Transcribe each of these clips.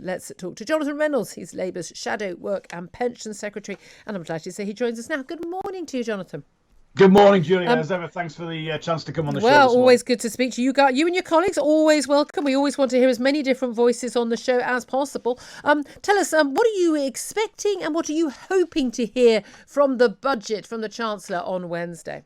Let's talk to Jonathan Reynolds. He's Labour's Shadow Work and Pensions Secretary, and I'm delighted to say he joins us now. Good morning to you, Jonathan. Good morning, Julia. As ever, thanks for the chance to come on the show. Well, always good to speak to you. You and your colleagues are always welcome. We always want to hear as many different voices on the show as possible. Tell us, what are you expecting and what are you hoping to hear from the budget from the Chancellor on Wednesday?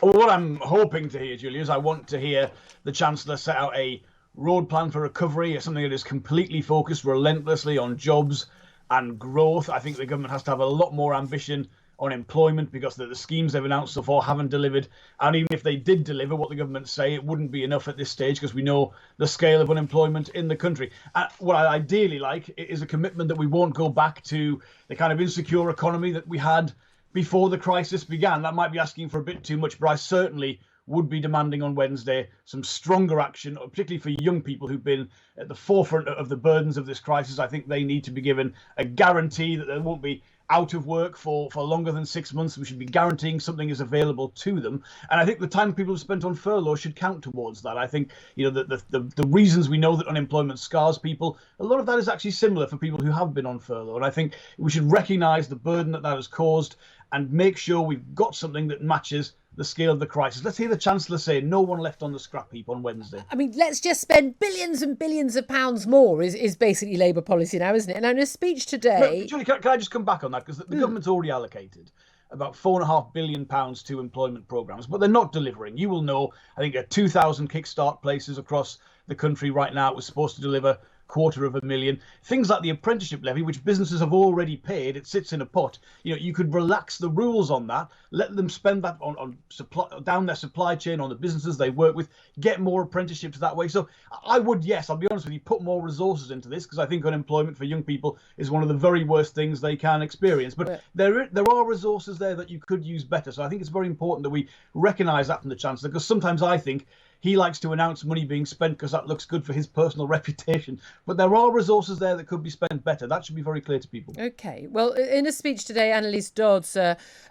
Well, what I'm hoping to hear, Julia, is I want to hear the Chancellor set out a road plan for recovery, something that is completely focused relentlessly on jobs and growth. I think the government has to have a lot more ambition on employment because the schemes they've announced so far haven't delivered. And even if they did deliver what the government say, it wouldn't be enough at this stage because we know the scale of unemployment in the country. What I ideally like is a commitment that we won't go back to the kind of insecure economy that we had before the crisis began. That might be asking for a bit too much, but I certainly would be demanding on Wednesday some stronger action, particularly for young people who've been at the forefront of the burdens of this crisis. I think they need to be given a guarantee that they won't be out of work for longer than 6 months. We should be guaranteeing something is available to them. And I think the time people have spent on furlough should count towards that. I think, the reasons we know that unemployment scars people, a lot of that is actually similar for people who have been on furlough. And I think we should recognise the burden that has caused and make sure we've got something that matches the scale of the crisis. Let's hear the Chancellor say no one left on the scrap heap on Wednesday. I mean, let's just spend billions and billions of pounds more is basically Labour policy now, isn't it? And in a speech today... No, Julie, can I just come back on that? Because the government's already allocated about £4.5 billion to employment programmes, but they're not delivering. You will know, I think, 2,000 kickstart places across the country right now. It was supposed to deliver 250,000. Things like the apprenticeship levy, which businesses have already paid, it sits in a pot. You could relax the rules on that, let them spend that on supply, down their supply chain, on the businesses they work with, get more apprenticeships that way. So I would, yes, I'll be honest with you, put more resources into this because I think unemployment for young people is one of the very worst things they can experience. But there are resources there that you could use better. So I think it's very important that we recognise that from the Chancellor, because sometimes I think he likes to announce money being spent because that looks good for his personal reputation. But there are resources there that could be spent better. That should be very clear to people. OK, well, in a speech today, Annalise Dodds, who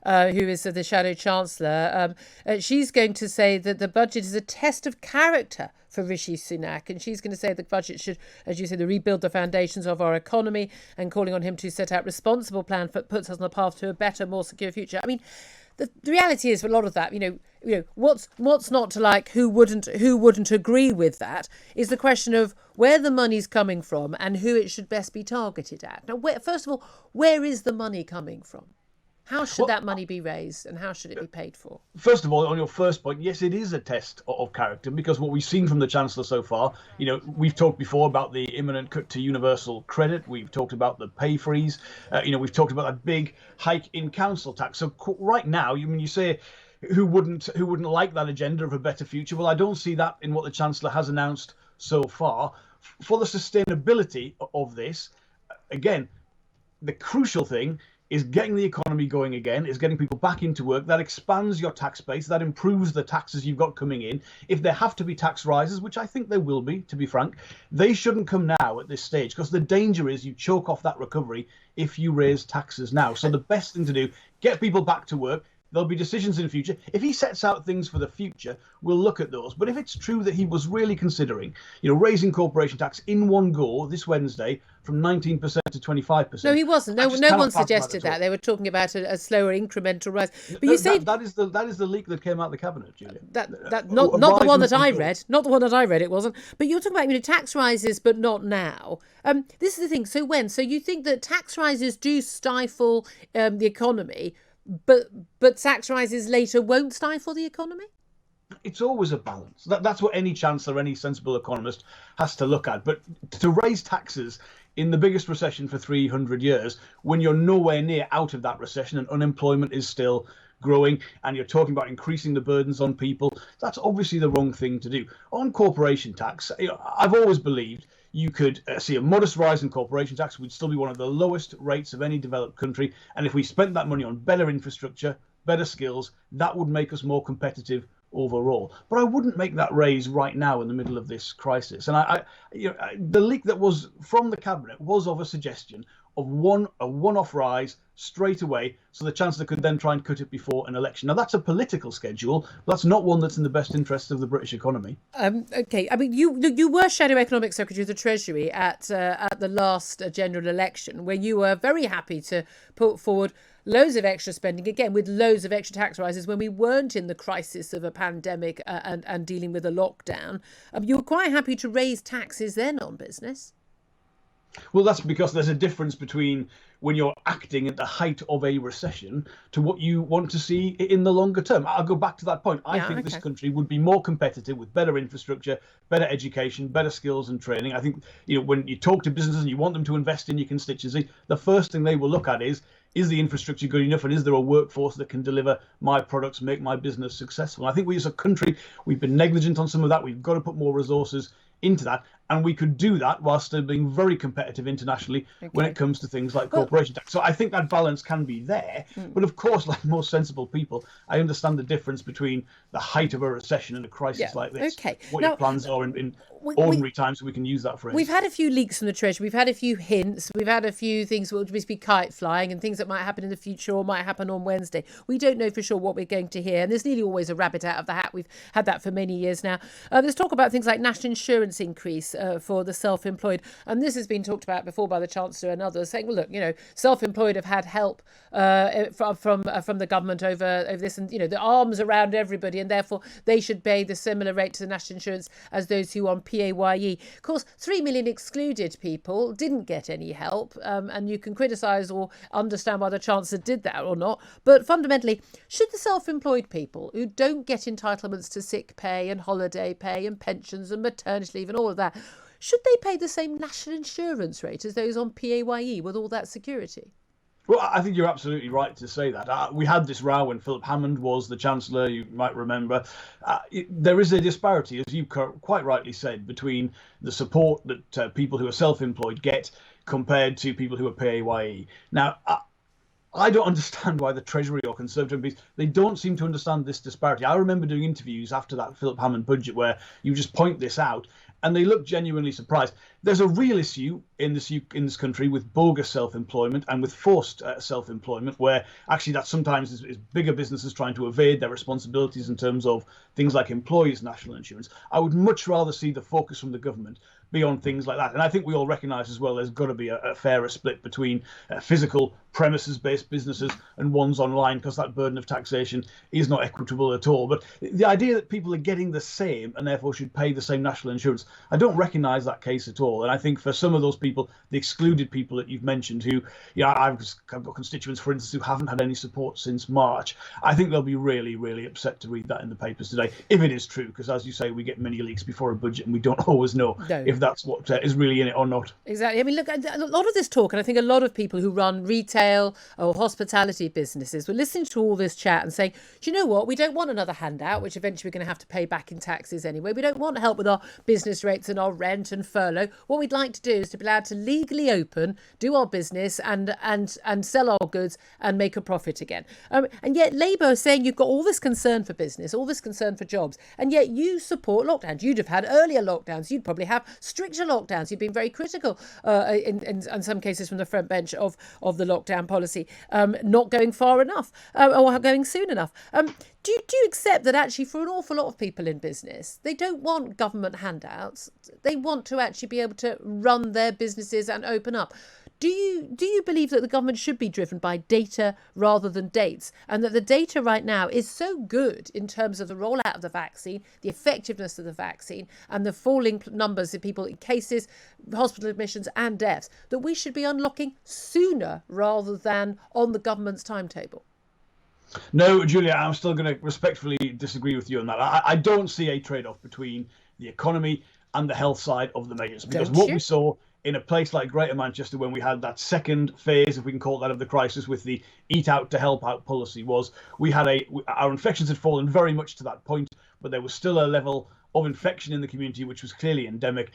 is the Shadow Chancellor, she's going to say that the budget is a test of character for Rishi Sunak. And she's going to say the budget should, as you say, rebuild the foundations of our economy, and calling on him to set out responsible plan that puts us on the path to a better, more secure future. I mean, the reality is, for a lot of that, what's not to like, who wouldn't agree with that, is the question of where the money's coming from and who it should best be targeted at. Now, first of all, where is the money coming from? How should that money be raised and how should it be paid for? First of all, on your first point, yes, it is a test of character, because what we've seen from the Chancellor so far, we've talked before about the imminent cut to universal credit. We've talked about the pay freeze. We've talked about that big hike in council tax. So right now, you say who wouldn't like that agenda of a better future? Well, I don't see that in what the Chancellor has announced so far. For the sustainability of this, again, the crucial thing is getting the economy going again, is getting people back into work. That expands your tax base, that improves the taxes you've got coming in. If there have to be tax rises, which I think there will be, to be frank, they shouldn't come now at this stage, because the danger is you choke off that recovery if you raise taxes now. So the best thing to do, get people back to work. There'll be decisions in the future. If he sets out things for the future, we'll look at those. But if it's true that he was really considering, raising corporation tax in one go this Wednesday from 19% to 25%. No, he wasn't. No one suggested that. They were talking about a slower incremental rise. But you say that is the leak that came out of the cabinet, Julia. Not the one that I read. Not the one that I read. It wasn't. But you're talking about tax rises, but not now. This is the thing. So when? So you think that tax rises do stifle the economy, but tax rises later won't stifle the economy? It's always a balance. That's what any chancellor, any sensible economist has to look at. But to raise taxes in the biggest recession for 300 years, when you're nowhere near out of that recession and unemployment is still growing, and you're talking about increasing the burdens on people, that's obviously the wrong thing to do. On corporation tax, I've always believed you could see a modest rise in corporation tax. We'd still be one of the lowest rates of any developed country. And if we spent that money on better infrastructure, better skills, that would make us more competitive overall. But I wouldn't make that raise right now in the middle of this crisis. And the leak that was from the cabinet was of a suggestion of a one-off rise straight away, so the Chancellor could then try and cut it before an election. Now, that's a political schedule. That's not one that's in the best interest of the British economy. Okay, I mean, you were Shadow Economic Secretary of the Treasury at the last general election, where you were very happy to put forward loads of extra spending, again, with loads of extra tax rises when we weren't in the crisis of a pandemic and dealing with a lockdown. You were quite happy to raise taxes then on business. Well, that's because there's a difference between when you're acting at the height of a recession to what you want to see in the longer term. I'll go back to that point. I think this country would be more competitive with better infrastructure, better education, better skills and training. I think, when you talk to businesses and you want them to invest in your constituency, the first thing they will look at is the infrastructure good enough, and is there a workforce that can deliver my products, make my business successful? I think we as a country, we've been negligent on some of that. We've got to put more resources into that, and we could do that while still being very competitive internationally when it comes to things like corporation tax. So I think that balance can be there, but of course, like most sensible people, I understand the difference between the height of a recession and a crisis like this. What your plans are in ordinary times, so we can use that phrase. We've had a few leaks from the Treasury, we've had a few hints, we've had a few things which will be kite flying and things that might happen in the future or might happen on Wednesday. We don't know for sure what we're going to hear, and there's nearly always a rabbit out of the hat. We've had that for many years now. There's talk about things like national insurance increase for the self-employed, and this has been talked about before by the Chancellor and others, saying, well, look, self-employed have had help from the government over this, and the arms around everybody, and therefore they should pay the similar rate to the national insurance as those who on PAYE. Of course, 3 million excluded people didn't get any help, and you can criticise or understand why the Chancellor did that or not, but fundamentally, should the self-employed people who don't get entitlements to sick pay and holiday pay and pensions and maternity leave and all of that, should they pay the same national insurance rate as those on PAYE with all that security? Well, I think you're absolutely right to say that. We had this row when Philip Hammond was the Chancellor, you might remember. There is a disparity, as you quite rightly said, between the support that people who are self-employed get compared to people who are PAYE. Now, I don't understand why the Treasury or Conservative MPs, they don't seem to understand this disparity. I remember doing interviews after that Philip Hammond budget where you just point this out, and they look genuinely surprised. There's a real issue in this country with bogus self-employment and with forced self-employment, where actually that sometimes is bigger businesses trying to evade their responsibilities in terms of things like employees' national insurance. I would much rather see the focus from the government be on things like that. And I think we all recognise as well there's got to be a fairer split between physical premises-based businesses and ones online, because that burden of taxation is not equitable at all. But the idea that people are getting the same and therefore should pay the same national insurance, I don't recognise that case at all. And I think for some of those people, the excluded people that you've mentioned, who, I've got constituents, for instance, who haven't had any support since March, I think they'll be really, really upset to read that in the papers today, if it is true, because as you say, we get mini leaks before a budget and we don't always know if that's what is really in it or not. Exactly. I mean, look, a lot of this talk, and I think a lot of people who run retail or hospitality businesses were listening to all this chat and saying, do you know what? We don't want another handout, which eventually we're going to have to pay back in taxes anyway. We don't want help with our business rates and our rent and furlough. What we'd like to do is to be allowed to legally open, do our business and sell our goods and make a profit again. And yet Labour is saying you've got all this concern for business, all this concern for jobs, and yet you support lockdowns. You'd have had earlier lockdowns. You'd probably have stricter lockdowns. You've been very critical in some cases from the front bench of the lockdown policy, not going far enough or going soon enough. Do you accept that actually for an awful lot of people in business, they don't want government handouts. They want to actually be able to run their businesses and open up. Do you believe that the government should be driven by data rather than dates, and that the data right now is so good in terms of the rollout of the vaccine, the effectiveness of the vaccine, and the falling numbers of people in cases, hospital admissions and deaths, that we should be unlocking sooner rather than on the government's timetable? No, Julia, I'm still going to respectfully disagree with you on that. I don't see a trade-off between the economy and the health side of the measures, because we saw in a place like Greater Manchester, when we had that second phase, if we can call it that, of the crisis with the eat out to help out policy, was we had our infections had fallen very much to that point, but there was still a level of infection in the community which was clearly endemic.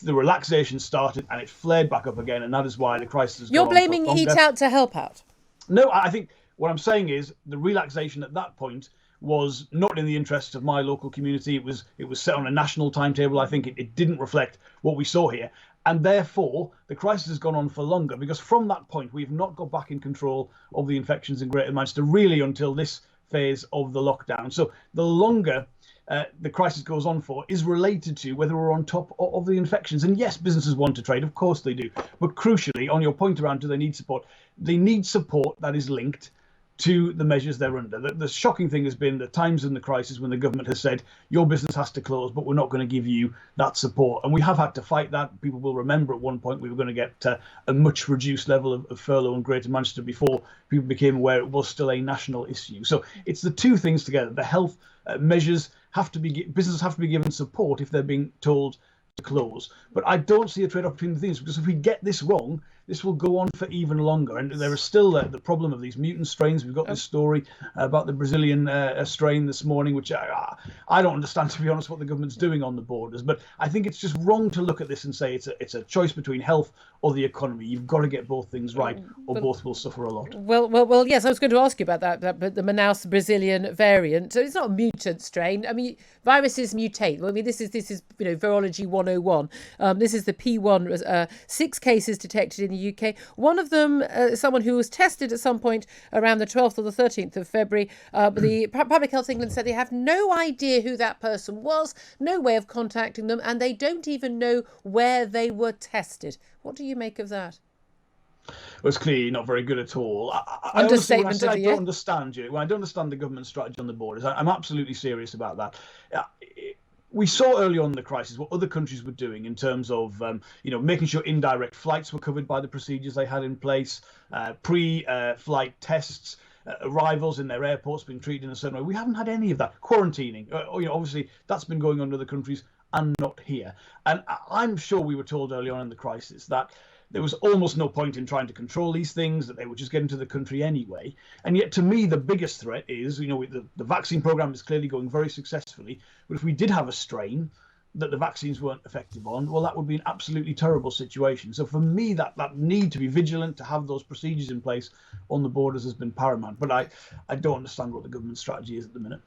The relaxation started and it flared back up again, and that is why the crisis has gone on. You're blaming eat out to help out? No, I think what I'm saying is the relaxation at that point was not in the interests of my local community. It was set on a national timetable. I think it didn't reflect what we saw here. And therefore, the crisis has gone on for longer, because from that point, we've not got back in control of the infections in Greater Manchester, really until this phase of the lockdown. So the longer the crisis goes on for is related to whether we're on top of the infections. And yes, businesses want to trade, of course they do. But crucially, on your point around do they need support that is linked to the measures they're under. The shocking thing has been the times in the crisis when the government has said your business has to close, but we're not going to give you that support. And we have had to fight that. People will remember at one point we were going to get a much reduced level of furlough in Greater Manchester before people became aware it was still a national issue. So it's the two things together. The health measures businesses have to be given support if they're being told to close. But I don't see a trade-off between the things, because if we get this wrong, this will go on for even longer. And there is still the problem of these mutant strains. We've got this story about the Brazilian strain this morning, which I don't understand, to be honest, what the government's doing on the borders. But I think it's just wrong to look at this and say it's a choice between health or the economy. You've got to get both things right, or both will suffer a lot. Well, yes, I was going to ask you about that, but the Manaus Brazilian variant. So it's not a mutant strain. I mean, viruses mutate. Well, I mean, this is virology 101. This is the P1. 6 cases detected in the UK. One of them, someone who was tested at some point around the 12th or the 13th of February. The Public Health England said they have no idea who that person was, no way of contacting them, and they don't even know where they were tested. What do you make of that? Well, it's clearly not very good at all. Understatement of the year. I don't understand you. When I don't understand the government strategy on the borders, I'm absolutely serious about that. We saw early on in the crisis what other countries were doing in terms of, making sure indirect flights were covered by the procedures they had in place, pre-flight tests, arrivals in their airports being treated in a certain way. We haven't had any of that. Quarantining, obviously that's been going on in other countries and not here. And I'm sure we were told early on in the crisis that there was almost no point in trying to control these things, that they would just get into the country anyway. And yet, to me, the biggest threat is, the vaccine program is clearly going very successfully. But if we did have a strain that the vaccines weren't effective on, well, that would be an absolutely terrible situation. So for me, that need to be vigilant, to have those procedures in place on the borders has been paramount. But I don't understand what the government strategy is at the minute.